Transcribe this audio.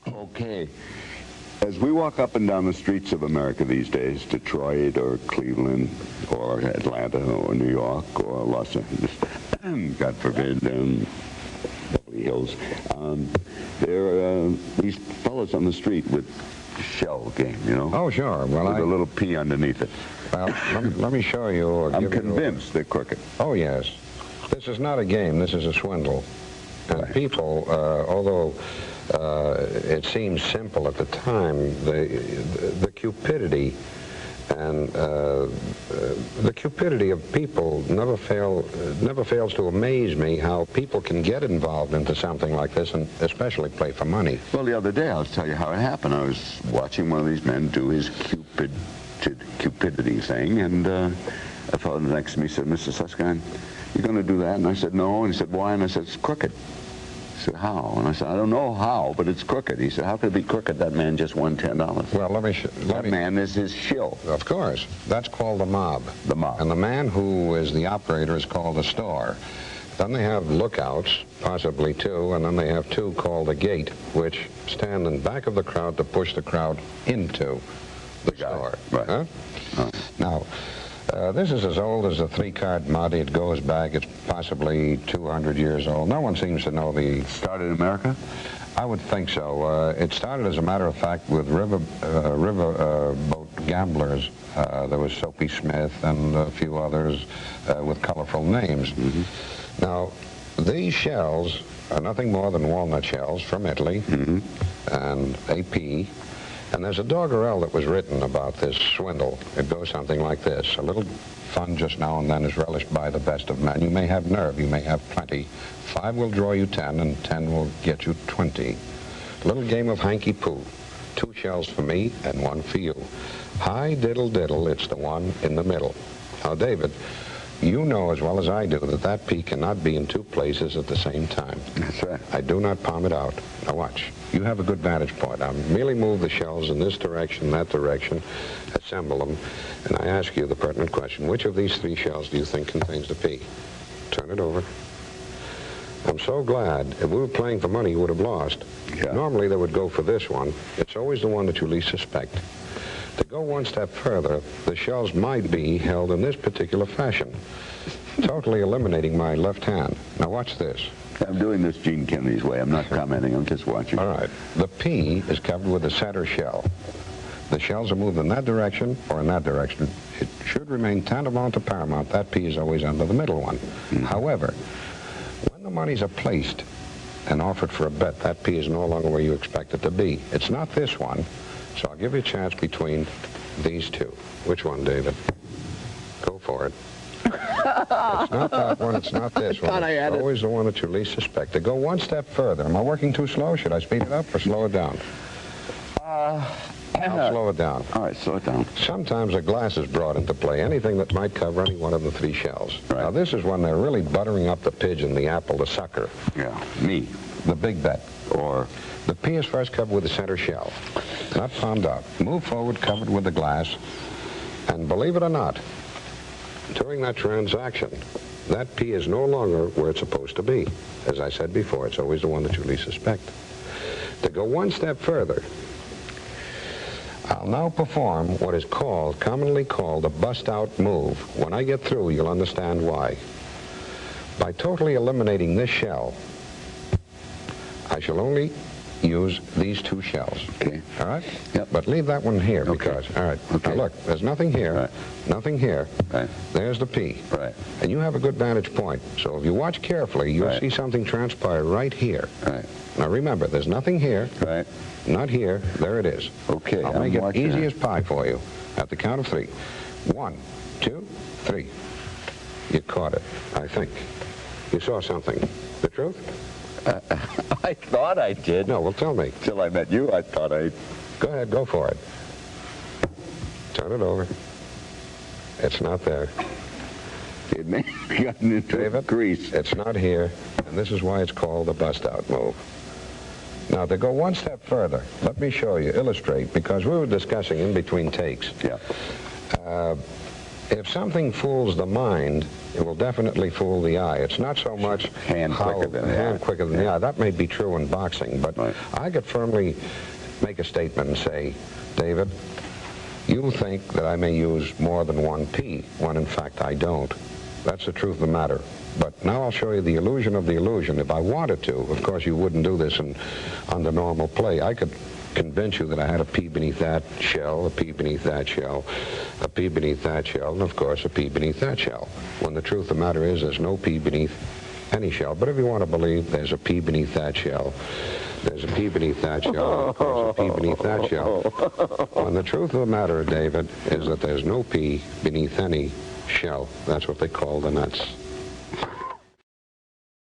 Okay. As we walk up and down the streets of America these days, Detroit or Cleveland or Atlanta or New York or Los Angeles, God forbid, Beverly Hills, there are these fellows on the street with shell game, you know? Oh, sure. Well, with a little P underneath it. Well, let me show you. Or I'm give convinced they're crooked. Oh, yes. This is not a game. This is a swindle. And Right. people, although it seems simple at the time, the cupidity and the cupidity of people never fails to amaze me. How people can get involved into something like this, and especially play for money. Well, the other day, I'll tell you how it happened. I was watching one of these men do his cupidity thing, and a fellow next to me said, "Mr. Susskind, you going to do that?" And I said, "No." And he said, "Why?" And I said, "It's crooked." He said, "How?" And I said, "I don't know how, but it's crooked." He said, "How could it be crooked? That man just won $10. Well, That man is his shill. Of course. That's called the mob. The mob. And the man who is the operator is called the store. Then they have lookouts, possibly two, and then they have two called the gate, which stand in back of the crowd to push the crowd into the store. Right. Huh? Right. Now, this is as old as the three-card monte. It goes back. It's possibly 200 years old. No one seems to know the... Started in America? I would think so. It started, as a matter of fact, with riverboat gamblers. There was Soapy Smith and a few others with colorful names. Mm-hmm. Now, these shells are nothing more than walnut shells from Italy, and a pea. And there's a doggerel that was written about this swindle. It goes something like this. A little fun just now and then is relished by the best of men. You may have nerve, you may have plenty. 5 will draw you 10, and 10 will get you 20. A little game of hanky-poo. 2 shells for me and 1 for you. Hi, diddle, diddle, it's the one in the middle. Now, David, you know as well as I do that that pea cannot be in 2 places at the same time. That's right. I do not palm it out. Now watch. You have a good vantage point. I merely move the shells in this direction, that direction, assemble them, and I ask you the pertinent question. Which of these 3 shells do you think contains the pea? Turn it over. I'm so glad. If we were playing for money, you would have lost. Yeah. Normally, they would go for this one. It's always the one that you least suspect. To go one step further, the shells might be held in this particular fashion, totally eliminating my left hand. Now watch this. I'm doing this Gene Kennedy's way. I'm not commenting. I'm just watching. All right. The pea is covered with the center shell. The shells are moved in that direction or in that direction. It should remain tantamount to paramount. That pea is always under the middle one. However, when the monies are placed and offered for a bet, that pea is no longer where you expect it to be. It's not this one, so I'll give you a chance between these 2. Which one, David? Go for it. It's not that one, it's not this one. It's always the one that you least suspect. To go one step further. Am I working too slow? Should I speed it up or slow it down? I'll slow it down. All right, slow it down. Sometimes a glass is brought into play, anything that might cover any one of the 3 shells. Right. Now, this is when they're really buttering up the pigeon, the apple, the sucker. Yeah, me. The big bet. Or the pea is first covered with the center shell, not palmed out. Move forward, covered with the glass, and believe it or not, during that transaction, that pea is no longer where it's supposed to be. As I said before, it's always the one that you least suspect. To go one step further, I'll now perform what is commonly called a bust-out move. When I get through, you'll understand why. By totally eliminating this shell, I shall only use these 2 shells. Okay. All right? Yep. But leave that one here Okay. because, all right. Okay. Now look, there's nothing here, Right. nothing here. Right. There's the pea. Right. And you have a good vantage point. So if you watch carefully, you'll Right. see something transpire right here. Right. Now remember, there's nothing here, Right. not here. There it is. Okay, I'll I'm make it watching easy it. as pie for you. At the count of 3. 1, 2, 3. You caught it, I think. You saw something. The truth? I thought I did. No, well, tell me. Till I met you, I thought I... Go ahead, go for it. Turn it over. It's not there. It may have gotten into David, grease. it's not here, and this is why it's called the bust-out move. Now, to go one step further, let me show you, illustrate, because we were discussing in between takes. Yeah. If something fools the mind, it will definitely fool the eye. It's not so much hand quicker than the eye. That may be true in boxing, but right. I could firmly make a statement and say, David, you think that I may use more than one P, when in fact I don't. That's the truth of the matter. But now I'll show you the illusion of the illusion. If I wanted to, of course you wouldn't do this under normal play. I could convince you that I had a P beneath that shell, a P beneath that shell, a P beneath that shell, and of course a P beneath that shell. When the truth of the matter is there's no P beneath any shell. But if you want to believe there's a P beneath that shell, there's a P beneath that shell, and of course a P beneath that shell. When the truth of the matter, David, is that there's no P beneath any shell. That's what they call the nuts.